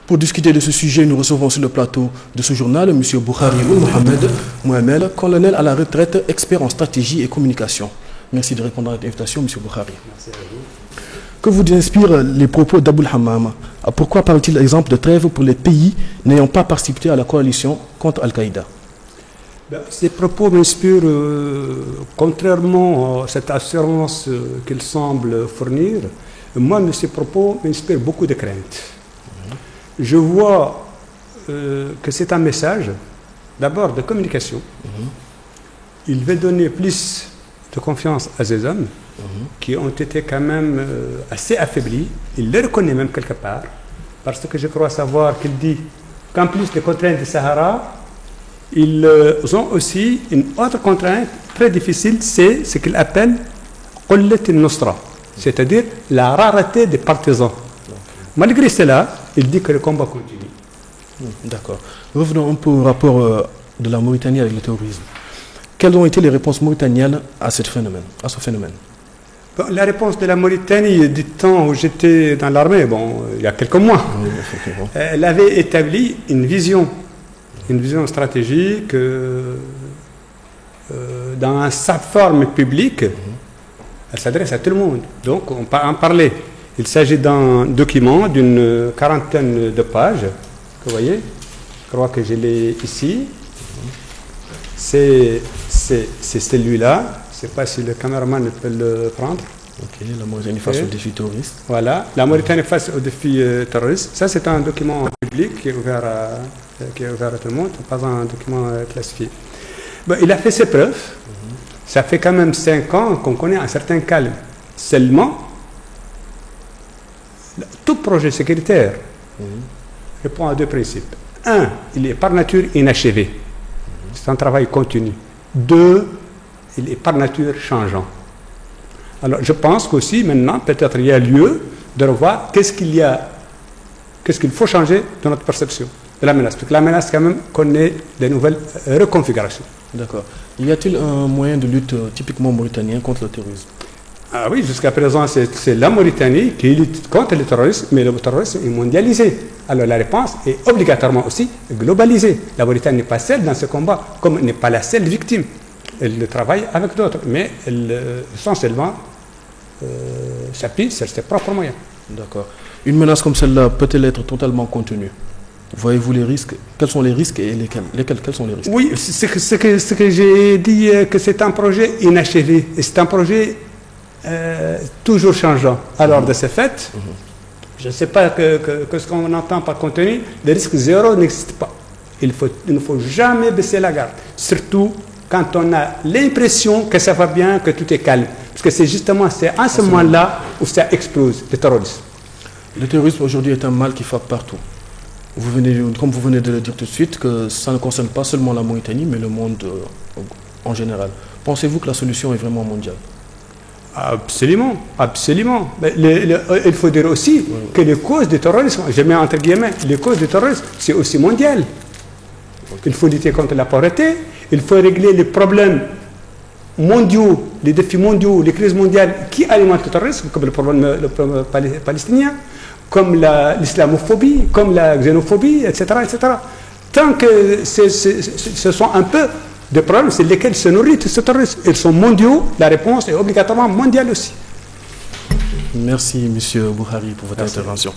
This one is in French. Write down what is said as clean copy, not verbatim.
Pour discuter de ce sujet, nous recevons sur le plateau de ce journal M. Boukhari Mohamed Mohamed, colonel à la retraite, expert en stratégie et communication. Merci de répondre à cette invitation, M. Boukhari. Merci à vous. Que vous inspirent les propos d'Aboul Hammam? Pourquoi parle-t-il exemple de trêve pour les pays n'ayant pas participé à la coalition contre Al-Qaïda? Ces propos m'inspirent, contrairement à cette assurance qu'ils semblent fournir, moi, ces propos m'inspirent beaucoup de craintes. Je vois que c'est un message, d'abord de communication. Il veut donner plus de confiance à ces hommes qui ont été quand même assez affaiblis. Il les reconnaît même quelque part, parce que je crois savoir qu'il dit qu'en plus des contraintes du Sahara, ils ont aussi une autre contrainte très difficile, c'est ce qu'il appelle qullat al-nusra, c'est-à-dire la rareté des partisans. Malgré cela, il dit que le combat continue. D'accord. Revenons un peu au rapport de la Mauritanie avec le terrorisme. Quelles ont été les réponses mauritaniennes à ce phénomène? Bon, la réponse de la Mauritanie du temps où j'étais dans l'armée, il y a quelques mois, elle avait établi une vision stratégique dans sa forme publique. Elle s'adresse à tout le monde. Donc, on peut en parler. Il s'agit d'un document d'une quarantaine de pages. Vous voyez, je crois que je l'ai ici. C'est celui-là. Je ne sais pas si le caméraman peut le prendre. Ok, la Mauritanie face au défi terroriste. Voilà, la Mauritanie face au défi terroriste. Ça, c'est un document public qui est ouvert à tout le monde, pas un document classifié. Il a fait ses preuves. Ça fait quand même 5 ans qu'on connaît un certain calme. Seulement, tout projet sécuritaire répond à 2 principes. 1, il est par nature inachevé. C'est un travail continu. 2, il est par nature changeant. Alors, je pense qu'aussi, maintenant, peut-être il y a lieu de revoir qu'est-ce qu'il faut changer dans notre perception de la menace. Parce que la menace, quand même, connaît des nouvelles reconfigurations. D'accord. Y a-t-il un moyen de lutte typiquement mauritanien contre le terrorisme? Ah oui, jusqu'à présent, c'est la Mauritanie qui lutte contre le terrorisme, mais le terrorisme est mondialisé. Alors la réponse est obligatoirement aussi globalisée. La Mauritanie n'est pas seule dans ce combat, comme elle n'est pas la seule victime. Elle travaille avec d'autres, mais elle, essentiellement, s'appuie sur ses propres moyens. D'accord. Une menace comme celle-là peut-elle être totalement contenue? Voyez-vous les risques? Quels sont les risques et quels sont les risques? Oui, ce que j'ai dit, que c'est un projet inachevé. Et c'est un projet toujours changeant. Alors, de ce fait, je ne sais pas que ce qu'on entend par contenu, le risque zéro n'existe pas. Il ne faut jamais baisser la garde. Surtout quand on a l'impression que ça va bien, que tout est calme. Parce que c'est justement à ce moment-là où ça explose, le terrorisme. Le terrorisme aujourd'hui est un mal qui frappe partout. Comme vous venez de le dire tout de suite, que ça ne concerne pas seulement la Mauritanie, mais le monde en général. Pensez-vous que la solution est vraiment mondiale? Absolument, absolument. Mais il faut dire aussi que les causes du terrorisme, je mets entre guillemets, les causes du terrorisme, c'est aussi mondial. Il faut lutter contre la pauvreté, il faut régler les problèmes mondiaux, les défis mondiaux, les crises mondiales qui alimentent le terrorisme, comme le problème palestinien, comme l'islamophobie, comme la xénophobie, etc., etc. Tant que ce sont un peu des problèmes sur lesquels se nourrit ce terrorisme, ils sont mondiaux, la réponse est obligatoirement mondiale aussi. Merci, M. Boukhari, pour votre intervention.